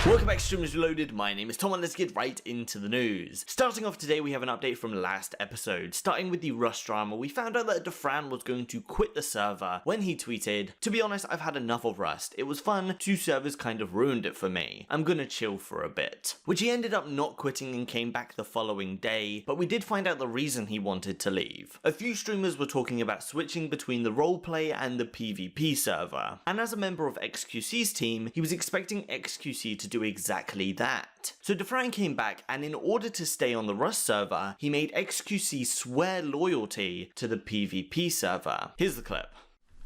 Welcome back, Streamers Reloaded. My name is Tom and let's get right into the news. Starting off today, we have an update from last episode. Starting with the Rust drama, we found out that Dafran was going to quit the server when he tweeted, "To be honest, I've had enough of Rust. It was fun, 2 servers kind of ruined it for me. I'm gonna chill for a bit." Which he ended up not quitting and came back the following day, but we did find out the reason he wanted to leave. A few streamers were talking about switching between the roleplay and the PvP server, and as a member of xQc's team, he was expecting xQc to do exactly that. So Dafran came back, and in order to stay on the Rust server, he made xQc swear loyalty to the PvP server. Here's the clip.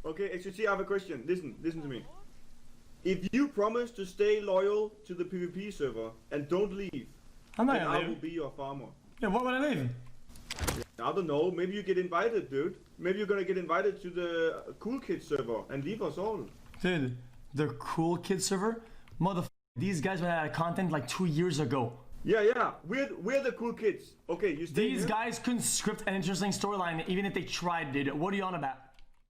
Okay, xQc, I have a question. Listen to me. If you promise to stay loyal to the PvP server and don't leave, I'm not then gonna I leave. will be your farmer. Yeah, what would I leave? I don't know, maybe you get invited, dude. Maybe you're gonna get invited to the Cool Kids server and leave us all. Dude, the Cool Kids server? Motherfucker, these guys went out of content like 2 years ago. Yeah, we're the Cool Kids. Okay, you stay These here. guys couldn't script an interesting storyline even if they tried, dude. What are you on about?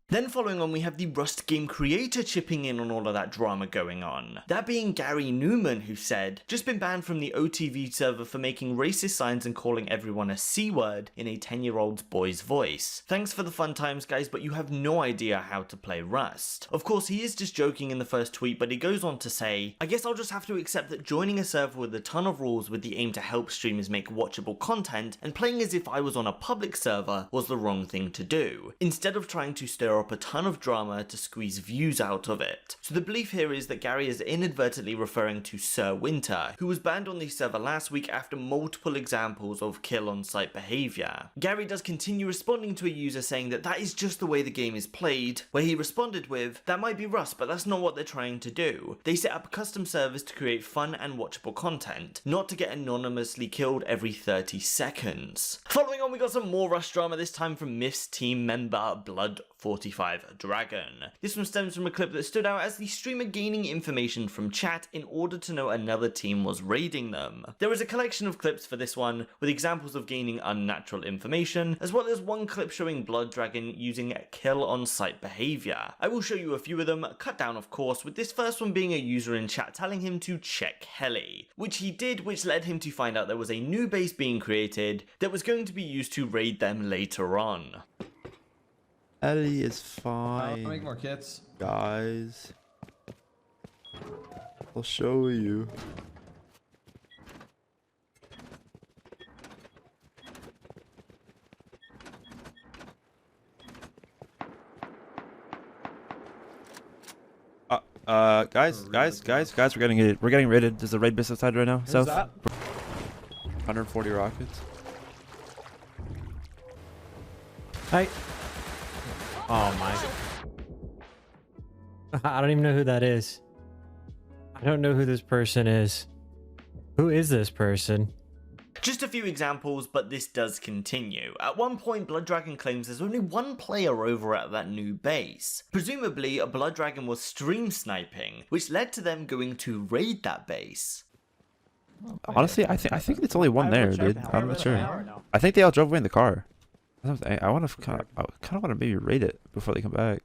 Then following on, we have the Rust game creator chipping in on all of that drama going on. That being Gary Newman, who said, "Just been banned from the OTV server for making racist signs and calling everyone a C-word in a 10-year-old boy's voice. Thanks for the fun times, guys, but you have no idea how to play Rust." Of course, he is just joking in the first tweet, but he goes on to say, "I guess I'll just have to accept that joining a server with a ton of rules with the aim to help streamers make watchable content and playing as if I was on a public server was the wrong thing to do, instead of trying to stir up a ton of drama to squeeze views out of it." So the belief here is that Gary is inadvertently referring to Sir Winter, who was banned on the server last week after multiple examples of kill on site behaviour. Gary does continue responding to a user saying that that is just the way the game is played, where he responded with, "That might be Rust, but that's not what they're trying to do. They set up custom servers to create fun and watchable content, not to get anonymously killed every 30 seconds. Following on, we got some more Rust drama, this time from Myth's team member Blood45 Dragon. This one stems from a clip that stood out as the streamer gaining information from chat in order to know another team was raiding them. There is a collection of clips for this one, with examples of gaining unnatural information, as well as one clip showing Blood Dragon using kill on site behaviour. I will show you a few of them, cut down of course, with this first one being a user in chat telling him to check Heli, which he did, which led him to find out there was a new base being created that was going to be used to raid them later on. Ellie is fine. I'll make more kits. Guys. I'll show you. Guys, we're getting raided. There's a raid base outside right now. South. 140 rockets. Hi. Oh my. I don't even know who that is. I don't know who this person is. Who is this person? Just a few examples, but this does continue. At one point, Blood Dragon claims there's only one player over at that new base. Presumably, a Blood Dragon was stream sniping, which led to them going to raid that base. Honestly, I think it's only one there, dude. I'm not sure. I think they all drove away in the car. I want to kind of want to maybe raid it before they come back.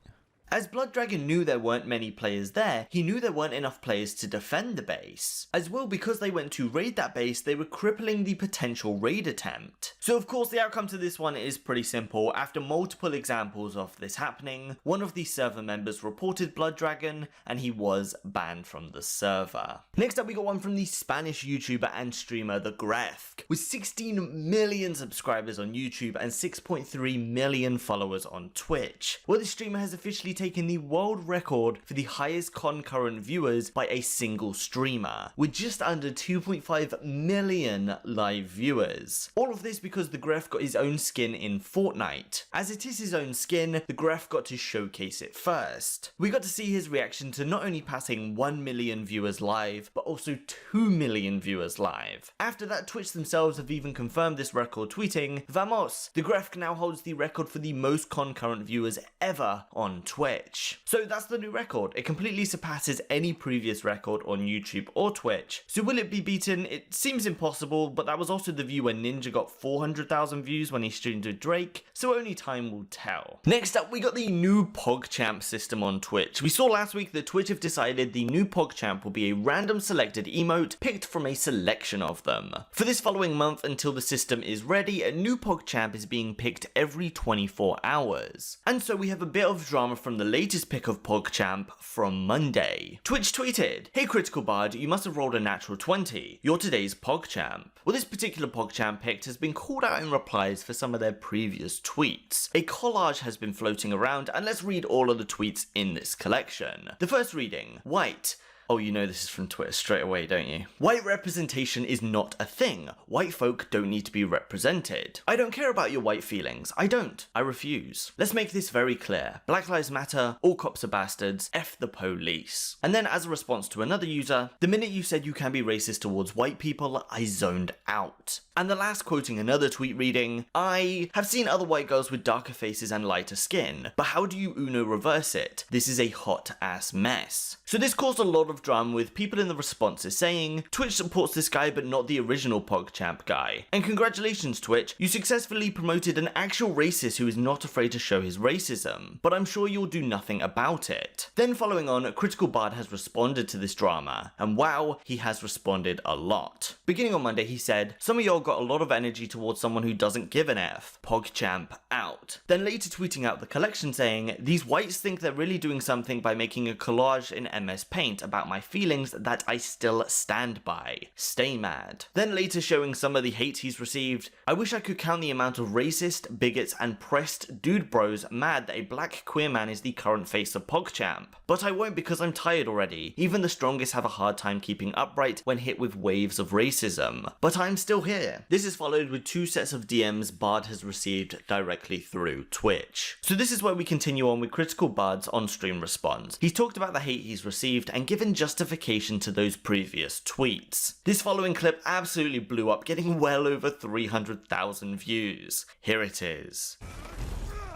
As Blood Dragon knew there weren't many players there, he knew there weren't enough players to defend the base. As well, because they went to raid that base, they were crippling the potential raid attempt. So of course the outcome to this one is pretty simple. After multiple examples of this happening, one of the server members reported Blood Dragon and he was banned from the server. Next up, we got one from the Spanish YouTuber and streamer TheGrefg. With 16 million subscribers on YouTube and 6.3 million followers on Twitch, where the streamer has officially taken the world record for the highest concurrent viewers by a single streamer, with just under 2.5 million live viewers. All of this because TheGrefg got his own skin in Fortnite. As it is his own skin, TheGrefg got to showcase it first. We got to see his reaction to not only passing 1 million viewers live, but also 2 million viewers live. After that, Twitch themselves have even confirmed this record, tweeting, "Vamos! TheGrefg now holds the record for the most concurrent viewers ever on Twitch." Twitch. So that's the new record. It completely surpasses any previous record on YouTube or Twitch. So will it be beaten? It seems impossible, but that was also the view when Ninja got 400,000 views when he streamed with Drake, so only time will tell. Next up, we got the new Pogchamp system on Twitch. We saw last week that Twitch have decided the new Pogchamp will be a random selected emote picked from a selection of them. For this following month until the system is ready, a new Pogchamp is being picked every 24 hours. And so we have a bit of drama from the latest pick of Pogchamp from Monday. Twitch tweeted, "Hey CriticalBard, you must have rolled a natural 20. You're today's Pogchamp." Well, this particular Pogchamp picked has been called out in replies for some of their previous tweets. A collage has been floating around, and let's read all of the tweets in this collection. The first reading, white. Oh, you know this is from Twitter straight away, don't you? White representation is not a thing. White folk don't need to be represented. I don't care about your white feelings. I don't. I refuse. Let's make this very clear. Black Lives Matter, all cops are bastards, F the police. And then as a response to another user, the minute you said you can be racist towards white people, I zoned out. And the last quoting another tweet reading, I have seen other white girls with darker faces and lighter skin, but how do you Uno reverse it? This is a hot ass mess. So this caused a lot of drama with people in the responses saying, Twitch supports this guy but not the original Pogchamp guy. And congratulations Twitch, you successfully promoted an actual racist who is not afraid to show his racism, but I'm sure you'll do nothing about it. Then following on, CriticalBard has responded to this drama, and wow, he has responded a lot. Beginning on Monday he said, some of y'all got a lot of energy towards someone who doesn't give an F. Pogchamp out. Then later tweeting out the collection saying, these whites think they're really doing something by making a collage in MS Paint about my feelings that I still stand by. Stay mad. Then later showing some of the hate he's received. I wish I could count the amount of racist, bigots, and pressed dude bros mad that a black queer man is the current face of Pogchamp. But I won't because I'm tired already. Even the strongest have a hard time keeping upright when hit with waves of racism. But I'm still here. This is followed with 2 sets of DMs Bard has received directly through Twitch. So this is where we continue on with CriticalBard's on-stream response. He's talked about the hate he's received and given justification to those previous tweets. This following clip absolutely blew up, getting well over 300,000 views. Here it is.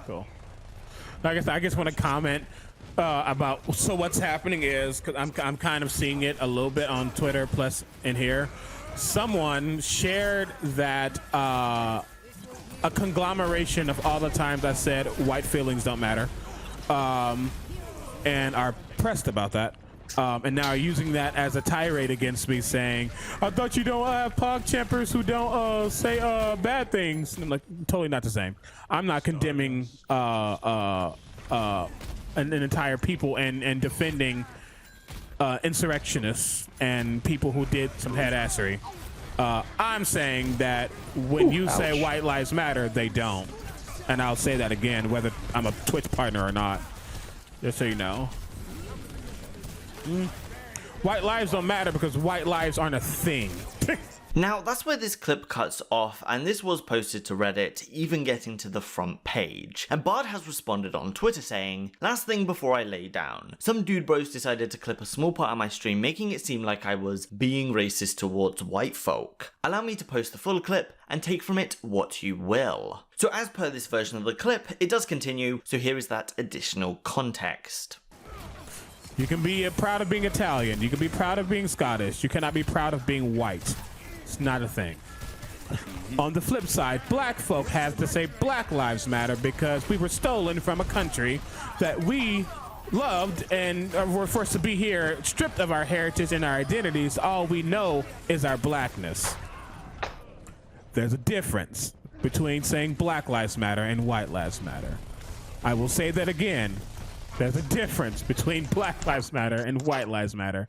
Cool. I just want to comment about, so what's happening is, because I'm kind of seeing it a little bit on Twitter plus in here, someone shared that a conglomeration of all the times I said white feelings don't matter, and are pressed about that. And now are using that as a tirade against me, saying, I thought you don't have Pogchampers who don't say bad things. And I'm like, totally not the same. I'm not condemning an entire people and defending insurrectionists and people who did some headassery. I'm saying that when you say white lives matter, they don't. And I'll say that again, whether I'm a Twitch partner or not, just so you know. White lives don't matter because white lives aren't a thing. Now, that's where this clip cuts off, and this was posted to Reddit, even getting to the front page. And Bard has responded on Twitter saying, last thing before I lay down. Some dude bros decided to clip a small part of my stream, making it seem like I was being racist towards white folk. Allow me to post the full clip and take from it what you will. So as per this version of the clip, it does continue, so here is that additional context. You can be proud of being Italian. You can be proud of being Scottish. You cannot be proud of being white. It's not a thing. On the flip side, black folk have to say Black Lives Matter because we were stolen from a country that we loved and were forced to be here, stripped of our heritage and our identities. All we know is our blackness. There's a difference between saying Black Lives Matter and White Lives Matter. I will say that again. There's a difference between Black Lives Matter and White Lives Matter.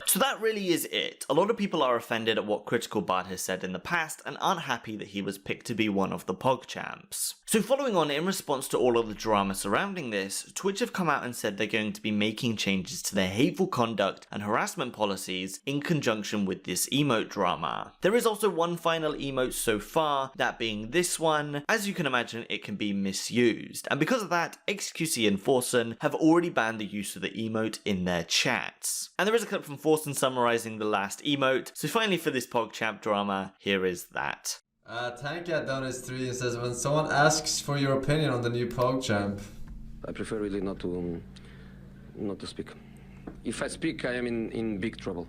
So that really is it. A lot of people are offended at what CriticalBard has said in the past and aren't happy that he was picked to be one of the Pogchamps. So following on, in response to all of the drama surrounding this, Twitch have come out and said they're going to be making changes to their hateful conduct and harassment policies in conjunction with this emote drama. There is also one final emote so far, that being this one. As you can imagine, it can be misused, and because of that, xQc and Forsen have already banned the use of the emote in their chats. And there is a clip from Forsen summarizing the last emote, so finally for this Pogchamp drama, here is that. Tankat down his 3 and says, when someone asks for your opinion on the new Pogchamp, I prefer really not to speak. If I speak, I am in big trouble.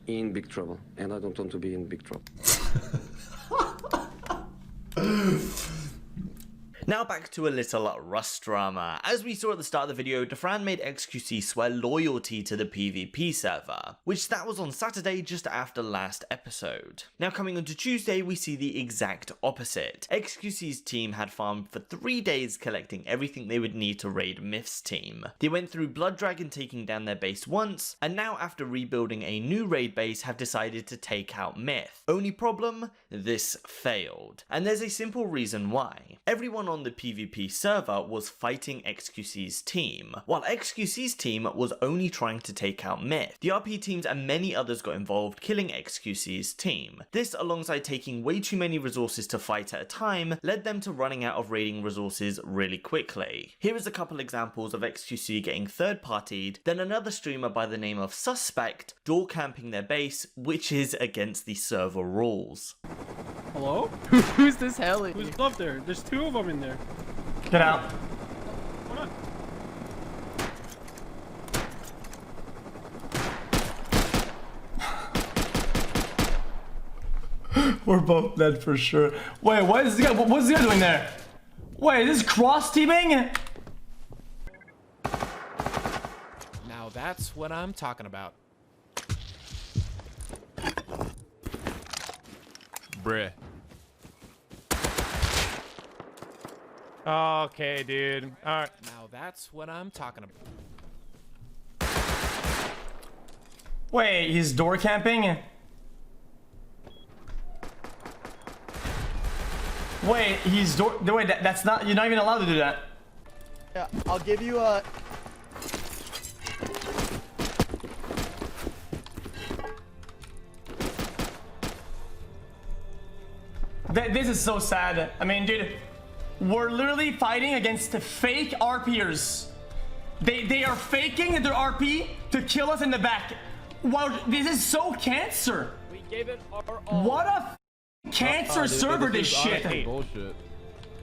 In big trouble, and I don't want to be in big trouble. Now back to a little Rust drama. As we saw at the start of the video, Dafran made xQc swear loyalty to the PvP server, which that was on Saturday just after last episode. Now coming onto Tuesday, we see the exact opposite. xQc's team had farmed for 3 days collecting everything they would need to raid Myth's team. They went through Blood Dragon taking down their base once, and now after rebuilding a new raid base have decided to take out Myth. Only problem? This failed. And there's a simple reason why. Everyone on the PvP server was fighting xQc's team, while xQc's team was only trying to take out Myth. The RP teams and many others got involved killing xQc's team. This, alongside taking way too many resources to fight at a time, led them to running out of raiding resources really quickly. Here is a couple examples of xQc getting third-partied, then another streamer by the name of Suspect door camping their base, which is against the server rules. Hello? Who's this heli? Who's up there? There's 2 of them in there. Get out. What up? We're both dead for sure. Wait, what is this guy? What's this guy doing there? Wait, is this cross teaming? Now that's what I'm talking about. Bruh. Okay, dude. Alright. Now that's what I'm talking about. Wait, he's door camping? Wait, he's door. Wait, that's not. You're not even allowed to do that. Yeah, I'll give you a. This is so sad. I mean, dude, we're literally fighting against the fake RPers. They are faking their RP to kill us in the back. Wow, this is so cancer. We gave it our all. What a cancer server this shit. Bullshit.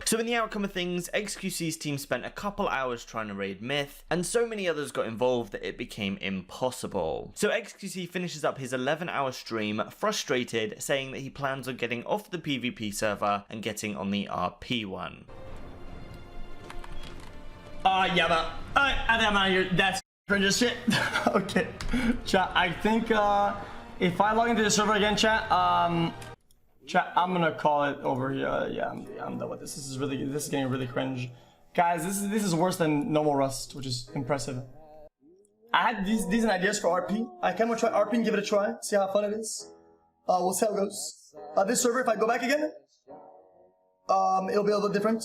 So in the outcome of things, xQc's team spent a couple hours trying to raid Myth, and so many others got involved that it became impossible. So xQc finishes up his 11-hour stream frustrated, saying that he plans on getting off the PvP server and getting on the RP one. Yeah, but I think I'm out of here. That's cringe as shit. Okay, chat. I think if I log into the server again, chat, chat, I'm gonna call it over here. Yeah, I'm done with this. This is getting really cringe, guys. This is worse than normal Rust, which is impressive. I had these decent ideas for RP. I kind of try RP and give it a try, see how fun it is. We'll see how it goes. This server, if I go back again, it'll be a little different.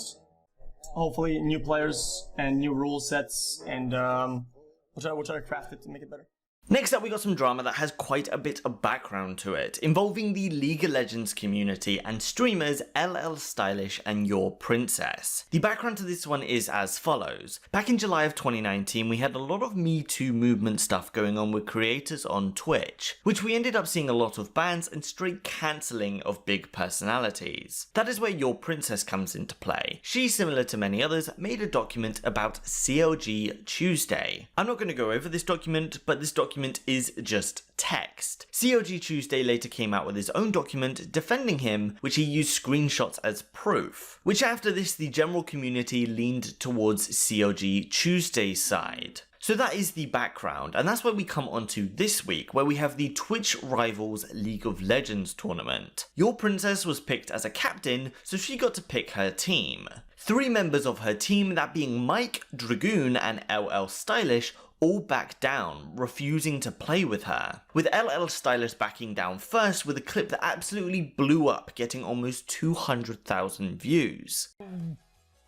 Hopefully, new players and new rule sets, and we'll try to craft it to make it better. Next up, we got some drama that has quite a bit of background to it, involving the League of Legends community and streamers LLStylish and YourPrincess. The background to this one is as follows. Back in July of 2019, we had a lot of Me Too movement stuff going on with creators on Twitch, which we ended up seeing a lot of bans and straight cancelling of big personalities. That is where YourPrincess comes into play. She, similar to many others, made a document about CLG Tuesday. I'm not going to go over this document, but this document is just text. CLG Tuesday later came out with his own document defending him, which he used screenshots as proof, which after this the general community leaned towards CLG Tuesday's side. So that is the background, and that's where we come on to this week, where we have the Twitch Rivals League of Legends tournament. YourPrincess was picked as a captain, so she got to pick her team. 3 members of her team, that being Mike, Dragoon, and LLStylish, all backed down, refusing to play with her, with LLStylish backing down first with a clip that absolutely blew up, getting almost 200,000 views.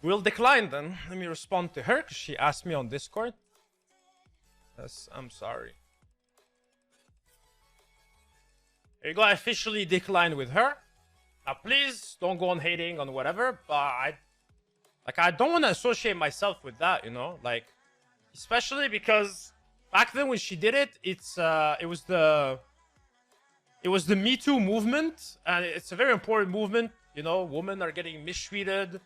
We'll decline then. Let me respond to her, because she asked me on Discord. Yes, I'm sorry. Here you go, I officially declined with her. Now please, don't go on hating on whatever, but I don't want to associate myself with that, you know? Like, especially because back then when she did it, it was the Me Too movement, and it's a very important movement. You know, women are getting mistreated,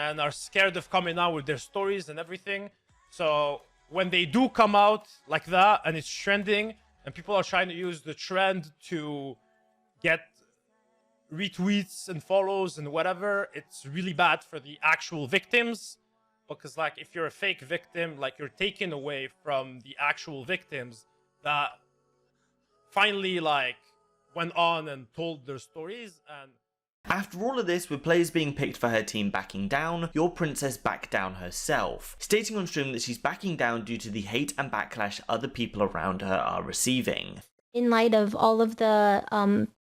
and are scared of coming out with their stories and everything. So when they do come out like that and it's trending and people are trying to use the trend to get retweets and follows and whatever, it's really bad for the actual victims, because like if you're a fake victim, like you're taken away from the actual victims that finally like went on and told their stories. And after all of this, with players being picked for her team backing down, YourPrincess backed down herself, stating on stream that she's backing down due to the hate and backlash other people around her are receiving. In light of all of the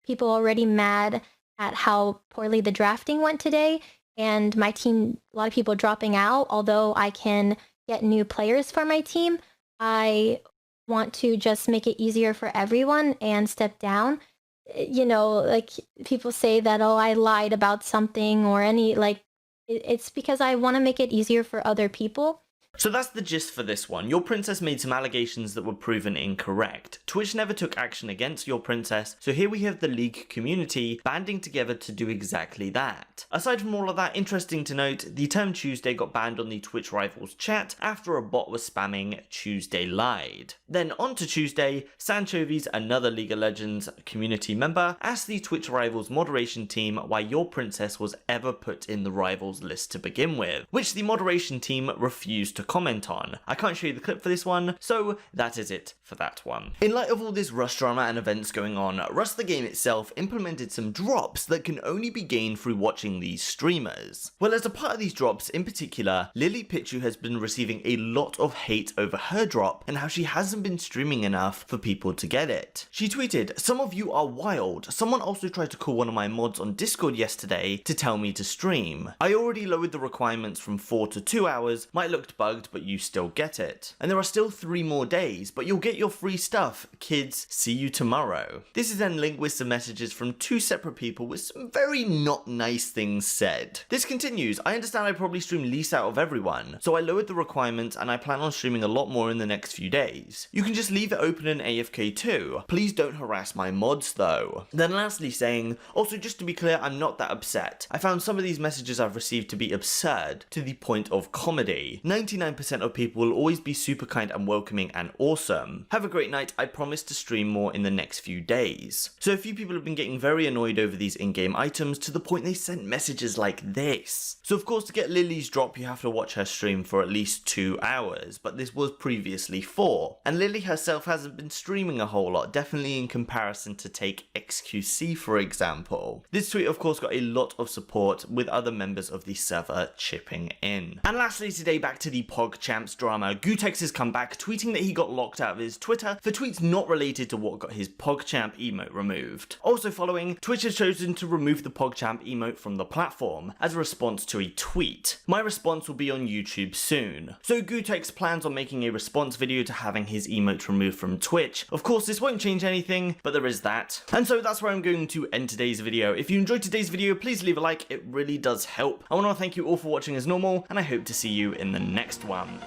people already mad at how poorly the drafting went today, and my team, a lot of people dropping out, although I can get new players for my team, I want to just make it easier for everyone and step down. You know, like people say that, oh, I lied about something or any, like, it's because I want to make it easier for other people. So that's the gist for this one. YourPrincess made some allegations that were proven incorrect. Twitch never took action against YourPrincess, so here we have the league community banding together to do exactly that. Aside from all of that, interesting to note, the term Tuesday got banned on the Twitch Rivals chat after a bot was spamming Tuesday lied. Then on to Tuesday, Sanchovies, another League of Legends community member, asked the Twitch Rivals moderation team why YourPrincess was ever put in the Rivals list to begin with, which the moderation team refused to comment on. I can't show you the clip for this one, so that is it for that one. In light of all this Rust drama and events going on, Rust the game itself implemented some drops that can only be gained through watching these streamers. Well, as a part of these drops in particular, LilYpichu has been receiving a lot of hate over her drop and how she hasn't been streaming enough for people to get it. She tweeted, "Some of you are wild. Someone also tried to call one of my mods on Discord yesterday to tell me to stream. I already lowered the requirements from 4 to 2 hours, might look bugged, but you still get it. And there are still 3 more days, but you'll get your free stuff. Kids, see you tomorrow." This is then linked with some messages from 2 separate people with some very not nice things said. This continues, "I understand I probably stream least out of everyone, so I lowered the requirements and I plan on streaming a lot more in the next few days. You can just leave it open in AFK too. Please don't harass my mods though." Then lastly saying, "Also just to be clear, I'm not that upset. I found some of these messages I've received to be absurd to the point of comedy. 99% of people will always be super kind and welcoming and awesome. Have a great night. I promise to stream more in the next few days." So a few people have been getting very annoyed over these in-game items to the point they sent messages like this. So of course to get Lily's drop you have to watch her stream for at least 2 hours, but this was previously 4. And Lily herself hasn't been streaming a whole lot, definitely in comparison to take xQc for example. This tweet of course got a lot of support with other members of the server chipping in. And lastly today, back to the Pogchamp's drama. Gootecks has come back tweeting that he got locked out of his Twitter for tweets not related to what got his Pogchamp emote removed. Also following, Twitch has chosen to remove the Pogchamp emote from the platform as a response to a tweet. My response will be on YouTube soon. So Gootecks plans on making a response video to having his emote removed from Twitch. Of course this won't change anything, but there is that. And so that's where I'm going to end today's video. If you enjoyed today's video, please leave a like, it really does help. I want to thank you all for watching as normal, and I hope to see you in the next one.